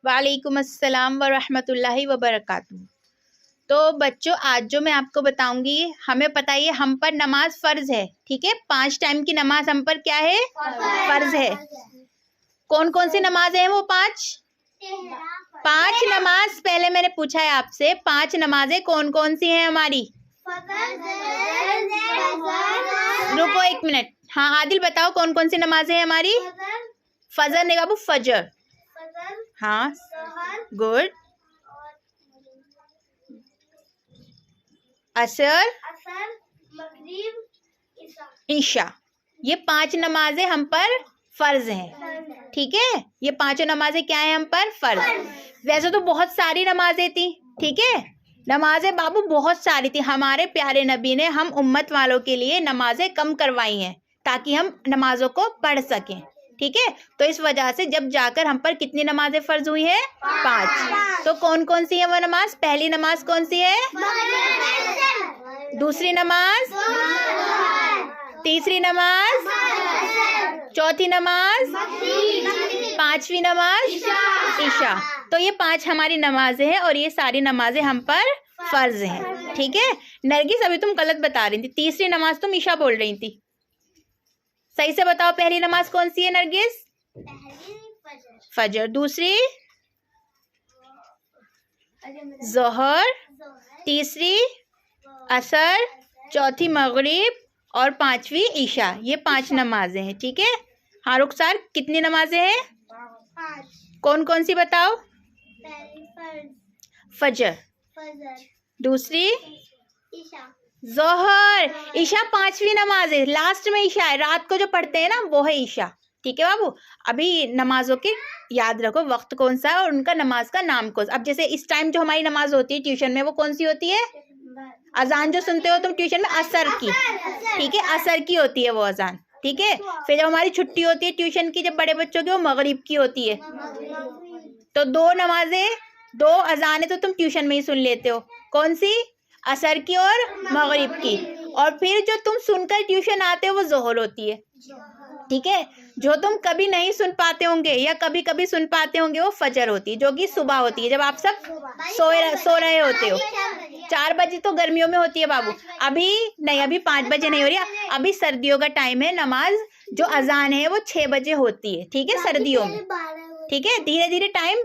वालेकुम अस्सलाम व रहमतुल्लाहि व बरकातुहू। तो बच्चों, आज जो मैं आपको बताऊंगी, हमें पता है हम पर नमाज फ़र्ज़ है। ठीक है, 5 टाइम की नमाज हम पर क्या है? फ़र्ज़ है। कौन कौन सी नमाज है वो? 5 नमाज। पहले मैंने पूछा है आपसे, 5 नमाजें कौन कौन सी हैं हमारी? रुको 1 मिनट। हाँ आदिल, बताओ कौन कौन सी नमाजें हैं हमारी? फजर नहीं बाबू, फजर। हाँ गुड। असर, ईशा। ये 5 नमाजें हम पर फर्ज हैं। ठीक है, ये 5 नमाजें क्या है हम पर? फर्ज। वैसे तो बहुत सारी नमाजें थी। ठीक है, नमाजें बाबू बहुत सारी थी। हमारे प्यारे नबी ने हम उम्मत वालों के लिए नमाजें कम करवाई हैं ताकि हम नमाजों को पढ़ सकें। ठीक है, तो इस वजह से जब जाकर हम पर कितनी नमाजें फर्ज हुई हैं? 5। तो कौन कौन सी है वो नमाज? पहली नमाज कौन सी है? दूसरी नमाज, तीसरी नमाज, चौथी नमाज, 5वीं नमाज ईशा। तो ये 5 हमारी नमाजें हैं और ये सारी नमाजें हम पर फर्ज हैं। ठीक है नरगिस, अभी तुम गलत बता रही थी। तीसरी नमाज तुम ईशा बोल रही थी। सही से बताओ, पहली नमाज कौन सी है नरगिस? फजर। दूसरी जोहर, तीसरी असर, चौथी मगरिब और 5वीं ईशा। ये 5 नमाजें हैं। ठीक है। हाँ रुखसार, कितनी नमाजें हैं? 5। कौन कौन सी बताओ? फजर, दूसरी जोहर, ईशा 5वीं नमाज है। लास्ट में ईशा है, रात को जो पढ़ते हैं ना वो है ईशा। ठीक है बाबू, अभी नमाजों के याद रखो वक्त कौन सा है और उनका नमाज का नाम कौन सा। अब जैसे इस टाइम जो हमारी नमाज होती है ट्यूशन में, वो कौन सी होती है? अजान जो सुनते हो तुम ट्यूशन में, असर की। ठीक है, असर की होती है वो अजान। ठीक है, फिर जब हमारी छुट्टी होती है ट्यूशन की, जब बड़े बच्चों की, वो मगरिब की होती है। तो 2 नमाजें, 2 अजानें तो तुम ट्यूशन में ही सुन लेते हो। कौन सी? असर की और मगरिब की। और फिर जो तुम सुनकर ट्यूशन आते हो वो जोहर होती है। ठीक है, जो तुम कभी नहीं सुन पाते होंगे या कभी कभी सुन पाते होंगे वो फजर होती है, जो कि सुबह होती है, जब आप सब सो रहे होते हो। 4 बजे तो गर्मियों में होती है बाबू। अभी नहीं, अभी 5 बजे नहीं हो रही है। अभी सर्दियों का टाइम है, नमाज जो अजान है वो 6 बजे होती है। ठीक है, सर्दियों में। ठीक है, धीरे धीरे टाइम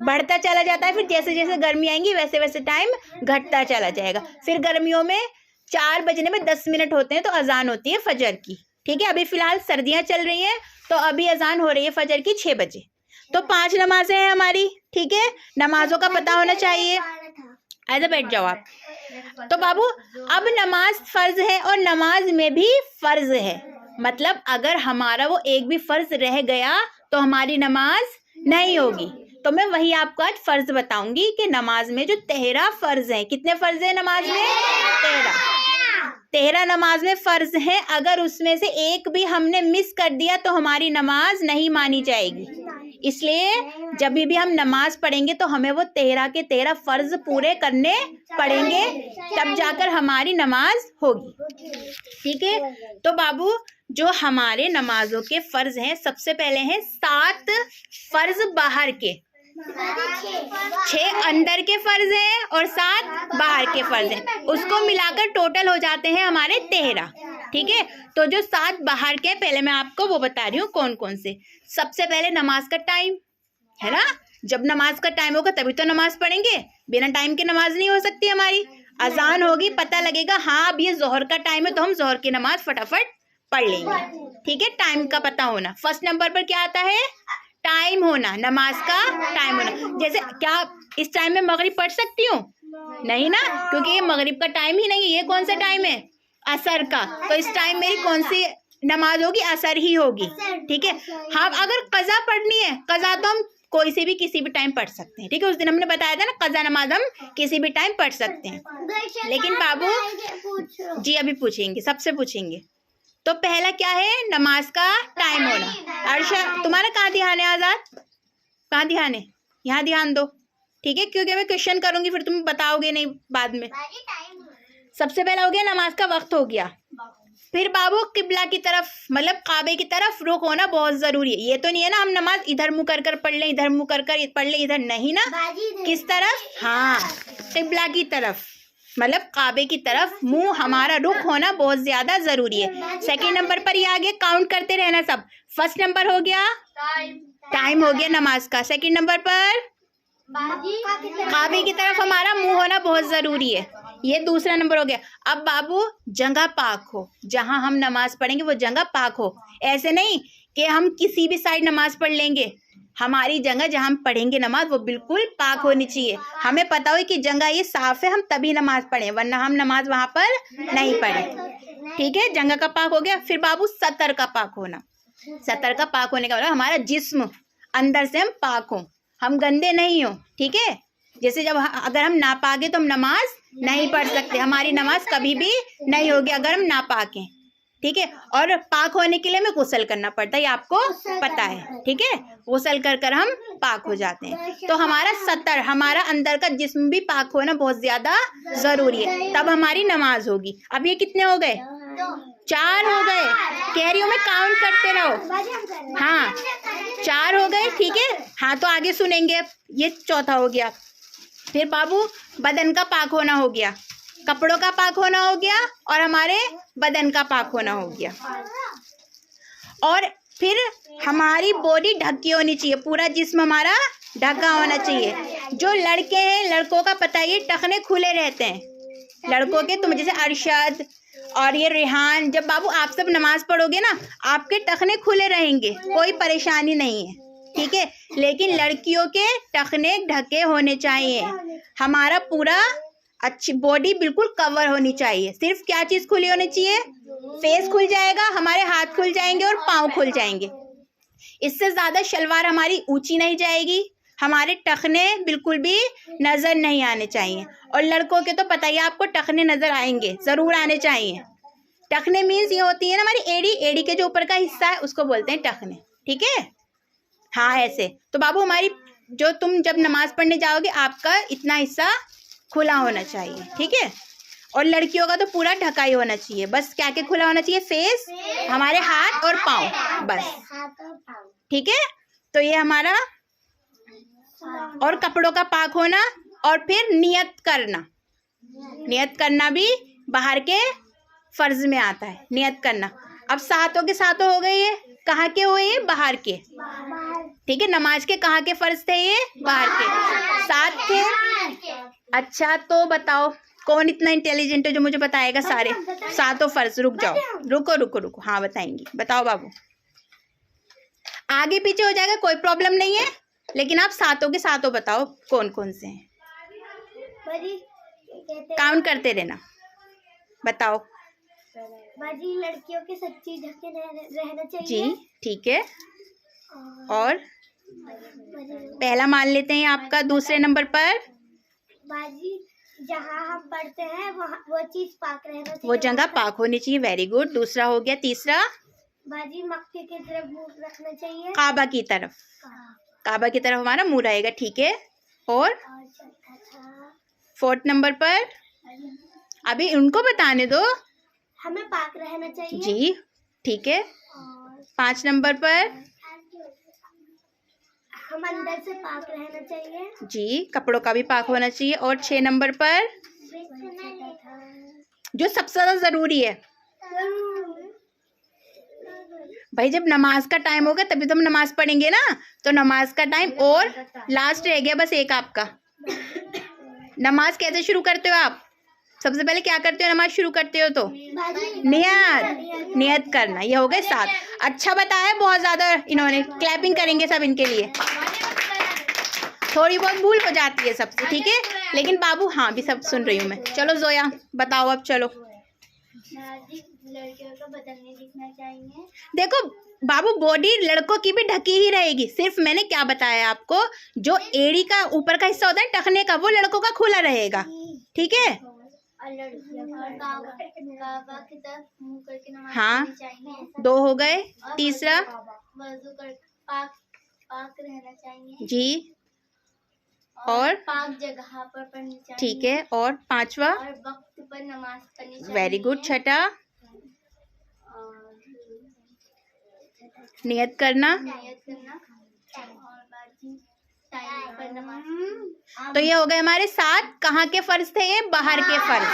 बढ़ता चला जाता है। फिर जैसे जैसे गर्मी आएंगी वैसे वैसे टाइम घटता चला जाएगा। फिर गर्मियों में 4 बजने में 10 मिनट होते हैं तो अजान होती है फजर की। ठीक है, अभी फिलहाल सर्दियां चल रही हैं तो अभी अजान हो रही है फजर की 6 बजे। तो 5 नमाजें हैं हमारी। ठीक है, नमाजों का पता होना चाहिए। ऐसे बैठ जाओ आप। तो बाबू, अब नमाज फर्ज है और नमाज में भी फर्ज है। मतलब अगर हमारा वो एक भी फर्ज रह गया तो हमारी नमाज नहीं होगी। तो मैं वही आपको आज फर्ज बताऊंगी कि नमाज में जो 13 फर्ज हैं। कितने फर्ज हैं नमाज में? 13 नमाज में फर्ज हैं। अगर उसमें से एक भी हमने मिस कर दिया तो हमारी नमाज नहीं मानी जाएगी। इसलिए जब भी हम नमाज पढ़ेंगे तो हमें वो 13 के 13 फर्ज पूरे करने पड़ेंगे, तब जाकर हमारी नमाज होगी। ठीक है, तो बाबू जो हमारे नमाजों के फर्ज हैं, सबसे पहले हैं 7 फर्ज बाहर के, 6 अंदर के फर्ज हैं और 7 बाहर के फर्ज हैं। उसको मिलाकर टोटल हो जाते हैं हमारे 13। ठीक है, तो जो 7 बाहर के, पहले मैं आपको वो बता रही हूँ कौन कौन से। सबसे पहले नमाज का टाइम है ना। जब नमाज का टाइम होगा तभी तो नमाज पढ़ेंगे, बिना टाइम के नमाज नहीं हो सकती हमारी। अजान होगी, पता लगेगा हाँ अब ये जोहर का टाइम है तो हम जोहर की नमाज फटाफट पढ़ लेंगे। ठीक है, टाइम का पता होना। फर्स्ट नंबर पर क्या आता है? टाइम होना, नमाज का टाइम होना। जैसे क्या इस टाइम में मगरिब पढ़ सकती हूँ? नहीं ना, क्योंकि ये मगरिब का टाइम ही नहीं है। ये कौन सा टाइम है? असर का। तो इस टाइम मेरी कौन सी नमाज होगी? असर ही होगी। ठीक है, हाँ अगर कज़ा पढ़नी है, कज़ा तो हम कोई से भी किसी भी टाइम पढ़ सकते हैं। ठीक है, उस दिन हमने बताया था ना, कज़ा नमाज हम किसी भी टाइम पढ़ सकते हैं। लेकिन बाबू जी अभी पूछेंगे, सबसे पूछेंगे। तो पहला क्या है? नमाज का टाइम होना। अर्शा तुम्हारा कहाँ ध्यान है? आज़ाद कहाँ ध्यान है? यहाँ ध्यान दो। ठीक है, क्योंकि मैं क्वेश्चन करूंगी फिर तुम बताओगे नहीं बाद में। सबसे पहला हो गया नमाज का वक्त हो गया। फिर बाबू किबला की तरफ मतलब काबे की तरफ रुख होना बहुत जरूरी है। ये तो नहीं है ना हम नमाज इधर मुंह कर कर पढ़ लें, इधर मुंह कर कर पढ़ लें, इधर नहीं ना। किस तरफ? हाँ, किबला की तरफ मतलब काबे की तरफ मुंह हमारा रुख होना बहुत ज्यादा जरूरी है। सेकंड नंबर पर ये आगे काउंट करते रहना सब। फर्स्ट नंबर हो गया टाइम हो गया नमाज का। सेकंड नंबर पर काबे की तरफ हमारा मुंह होना बहुत जरूरी है, ये दूसरा नंबर हो गया। अब बाबू जगह पाक हो, जहां हम नमाज पढ़ेंगे वो जगह पाक हो। ऐसे नहीं कि हम किसी भी साइड नमाज पढ़ लेंगे, हमारी जगह जहां हम पढ़ेंगे नमाज वो बिल्कुल पाक होनी चाहिए। हमें पता हो कि जगह ये साफ है, हम तभी नमाज पढ़ें, वरना हम नमाज वहां पर नहीं पढ़े। ठीक है, जगह का पाक हो गया। फिर बाबू सतर का पाक होना। सतर का पाक होने का मतलब हमारा जिस्म अंदर से हम पाक हो, हम गंदे नहीं हो। ठीक है, जैसे जब अगर हम नापाक हैं तो हम नमाज नहीं पढ़ सकते, हमारी नमाज कभी भी नहीं होगी अगर हम नापाक हैं। ठीक है, और पाक होने के लिए हमें गुस्ल करना पड़ता है, ये आपको पता है। ठीक है, गुस्ल कर कर हम पाक हो जाते हैं। तो हमारा सतर, हमारा अंदर का जिस्म भी पाक होना बहुत ज्यादा जरूरी है, तब हमारी नमाज होगी। अब ये कितने हो गए? 4 हो गए। कह रही हूँ मैं, काउंट करते रहो। हाँ, 4 हो गए। ठीक है, हाँ तो आगे सुनेंगे। ये चौथा हो गया। फिर बाबू बदन का पाक होना हो गया, कपड़ों का पाक होना हो गया, और हमारे बदन का पाक होना हो गया। और फिर हमारी बॉडी ढकी होनी चाहिए, पूरा जिस्म हमारा ढका होना चाहिए। जो लड़के हैं, लड़कों का पता है, ये टखने खुले रहते हैं लड़कों के। तुम जैसे अरशद और ये रेहान, जब बाबू आप सब नमाज पढ़ोगे ना, आपके टखने खुले रहेंगे, कोई परेशानी नहीं है। ठीक है, लेकिन लड़कियों के टखने ढके होने चाहिए। हमारा पूरा अच्छी बॉडी बिल्कुल कवर होनी चाहिए। सिर्फ क्या चीज खुली होनी चाहिए? फेस खुल जाएगा, हमारे हाथ खुल जाएंगे और पाँव खुल जाएंगे। इससे ज्यादा शलवार हमारी ऊंची नहीं जाएगी, हमारे टखने बिल्कुल भी नजर नहीं आने चाहिए। और लड़कों के तो पता ही आपको, टखने नजर आएंगे, जरूर आने चाहिए। टखने मीन्स ये होती है ना हमारी एड़ी, एड़ी के जो ऊपर का हिस्सा है उसको बोलते हैं टखने। ठीक है, हाँ ऐसे। तो बाबू हमारी जो तुम जब नमाज पढ़ने जाओगे आपका इतना हिस्सा खुला होना चाहिए। ठीक है, और लड़कियों का तो पूरा ढका ही होना चाहिए। बस क्या क्या खुला होना चाहिए? फेस, हमारे हाथ और पाँव, बस। ठीक है, तो ये हमारा। और कपड़ों का पाक होना, और फिर नियत करना। नियत करना भी बाहर के फर्ज में आता है, नियत करना। अब सातों के सातों हो गए, ये कहाँ के हुए? ये बाहर के। ठीक है, नमाज के कहाँ के फर्ज थे? ये बाहर के 7 थे। अच्छा तो बताओ कौन इतना इंटेलिजेंट है जो मुझे बताएगा सारे 7 फर्ज? रुक जाओ, रुको रुको रुको, हाँ बताएंगी। बताओ बाबू, आगे पीछे हो जाएगा, कोई प्रॉब्लम नहीं है, लेकिन आप 7 के 7 बताओ कौन कौन से हैं। काउंट करते रहना, बताओ। बाजी लड़कियों के सच्ची ढके रहना चाहिए। जी ठीक है, और पहला मान लेते हैं आपका। दूसरे नंबर पर बाजी जहाँ हम पढ़ते हैं वो चीज पाक रहना चाहिए, वो जगह पाक होनी चाहिए। Very good. दूसरा हो गया। तीसरा बाजी मक्के की तरफ मुंह रखना चाहिए, काबा की तरफ, काबा की तरफ हमारा मुंह रहेगा। ठीक है, और 4th नंबर पर अभी उनको बताने दो, हमें पाक रहना चाहिए। जी ठीक है। 5 नंबर पर हम अंदर से पाक रहना चाहिए। जी, कपड़ों का भी पाक होना चाहिए। और 6 नंबर पर जो सबसे ज्यादा जरूरी है भाई, जब नमाज का टाइम होगा तभी तो हम नमाज पढ़ेंगे ना, तो नमाज का टाइम। और लास्ट रह गया बस एक आपका। नमाज कैसे शुरू करते हो आप? सबसे पहले क्या करते हो नमाज शुरू करते हो? तो नियत करना। ये हो गए 7। अच्छा बताया, बहुत ज्यादा इन्होंने। क्लैपिंग करेंगे सब इनके लिए। थोड़ी बहुत भूल हो जाती है सबसे, ठीक है, लेकिन बाबू हाँ भी सब सुन रही हूँ मैं। चलो जोया बताओ अब। चलो लड़कियों का बदन नहीं दिखना चाहिए। देखो बाबू, बॉडी लड़कों की भी ढकी ही रहेगी। सिर्फ मैंने क्या बताया आपको, जो एड़ी का ऊपर का हिस्सा होता है टखने का, वो लड़कों का खुला रहेगा। ठीक है, काबा की तरफ मुंह करके नमाज हाँ पढ़नी चाहिए। 2 हो गए। तीसरा वजू कर पाक रहना चाहिए जी, और पाक जगह पर पढ़नी चाहिए। ठीक है, और 5वां और वक्त पर नमाज पढ़नी चाहिए। Very good. छठा नियत करना। और बाजी टाइम पर नमाज। तो ये हो गए हमारे 7। कहाँ के फर्ज थे ये? बाहर के फर्ज।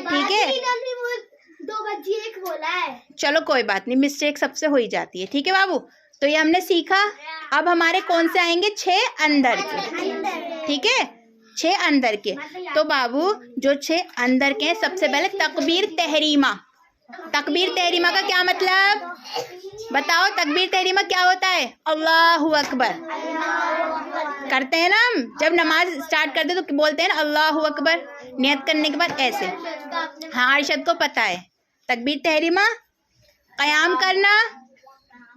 ठीक है, 2 बजी 1 बोला है। चलो कोई बात नहीं, मिस्टेक सबसे हो ही जाती है। ठीक है बाबू, तो ये हमने सीखा। अब हमारे कौन से आएंगे? 6 अंदर के। ठीक है, 6 अंदर के। तो बाबू जो 6 अंदर के हैं, सबसे पहले तकबीर तहरीमा। तकबीर तहरीमा का क्या मतलब बताओ? तकबीर तहरीमा क्या होता है? अल्लाहु अकबर करते हैं ना हम, जब नमाज स्टार्ट करते हैं तो बोलते हैं ना अल्लाहु अकबर, नियत करने के बाद ऐसे। हाँ, अरशद को पता है। तकबीर तहरीमा क़याम करना।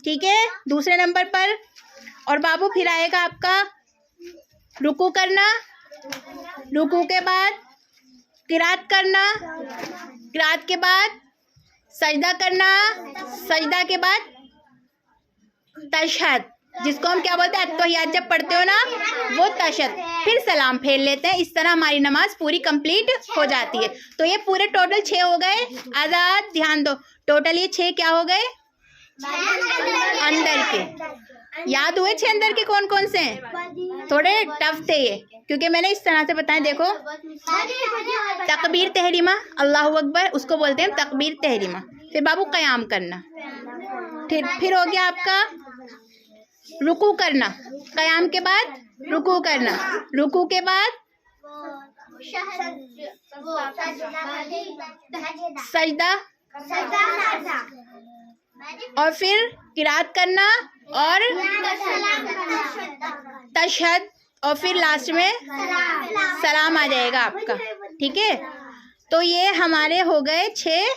ठीक है, दूसरे नंबर पर। और बाबू फिर आएगा आपका रुकू करना। रुकू के बाद किरात करना। किरात के बाद सजदा करना। सजदा के बाद तशहद, जिसको हम क्या बोलते हैं? अत्तहियात जब पढ़ते हो ना, वो तशहद। फिर सलाम फेर लेते हैं। इस तरह हमारी नमाज पूरी कंप्लीट हो जाती है। तो ये पूरे टोटल 6 हो गए। आज़ाद ध्यान दो, टोटल ये 6 क्या हो गए? अंदर के। याद हुए 6 अंदर के कौन कौन से हैं? थोड़े टफ थे ये, क्योंकि मैंने इस तरह से बताया। देखो, तकबीर तहरीमा अल्लाहु अकबर, उसको बोलते हैं तकबीर तहरीमा। फिर बाबू क़याम करना। फिर हो गया आपका रुकू करना। क़याम के बाद रुकू करना। रुकू के बाद सजदा, और फिर किरात करना और तशहद, और फिर लास्ट में सलाम आ जाएगा आपका। ठीक है, तो ये हमारे हो गए 6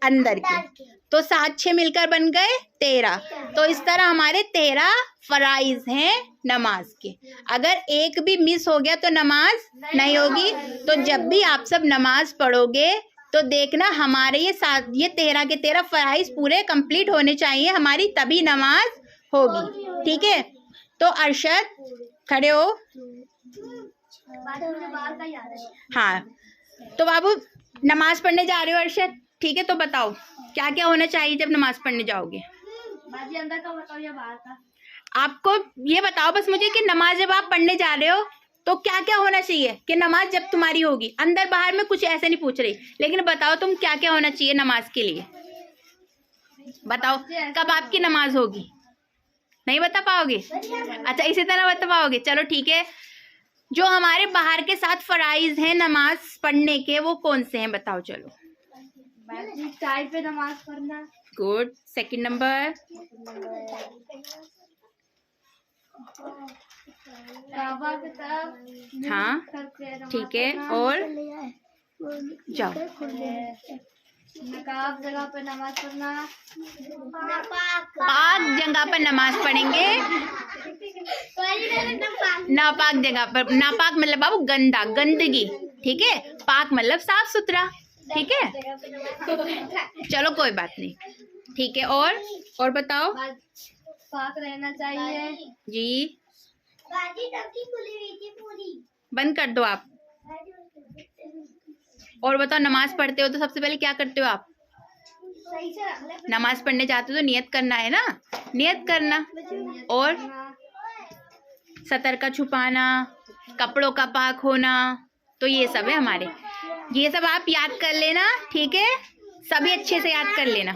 अंदर के। तो 7 6 मिलकर बन गए 13। तो इस तरह हमारे 13 फराइज हैं नमाज के। अगर एक भी मिस हो गया तो नमाज नहीं होगी। तो जब भी आप सब नमाज पढ़ोगे तो देखना हमारे ये 13 के 13 फराइज पूरे कंप्लीट होने चाहिए हमारी, तभी नमाज होगी। ठीक है, तो अरशद खड़े हो। हाँ, तो बाबू नमाज पढ़ने जा रहे हो अरशद? ठीक है, तो बताओ क्या क्या होना चाहिए जब नमाज पढ़ने जाओगे? बाजी अंदर का बताओ या बाहर का? आपको ये बताओ बस मुझे कि नमाज जब आप पढ़ने जा रहे हो तो क्या क्या होना चाहिए कि नमाज जब तुम्हारी होगी? अंदर बाहर में कुछ ऐसे नहीं पूछ रही, लेकिन बताओ तुम क्या क्या होना चाहिए नमाज के लिए? बताओ कब आपकी नमाज होगी? नहीं बता पाओगे? अच्छा, इसी तरह बता पाओगे। चलो ठीक है, जो हमारे बाहर के 7 फराइज हैं नमाज पढ़ने के, वो कौन से हैं बताओ? चलो, टाइम पे नमाज पढ़ना। गुड। सेकंड नंबर काबा की तरफ। हाँ, ठीक है, और जाओ। नकाब जगह पर नमाज पढ़ना। पाक जगह पर नमाज पढ़ेंगे। नापाक जगह पर, नापाक मतलब बाबू गंदा, गंदगी। ठीक है, पाक मतलब साफ सुथरा। ठीक है, चलो कोई बात नहीं। ठीक है, और बताओ। पाक रहना चाहिए जी। बाजी टंकी खुली हुई थी पूरी, बंद कर दो आप। और बताओ, नमाज पढ़ते हो तो सबसे पहले क्या करते हो आप? सही से नमाज पढ़ने जाते हो तो नियत करना है ना, नियत करना। और सतर का छुपाना, कपड़ों का पाक होना, तो ये सब है हमारे। ये सब आप याद कर लेना। ठीक है, सभी अच्छे से याद कर लेना।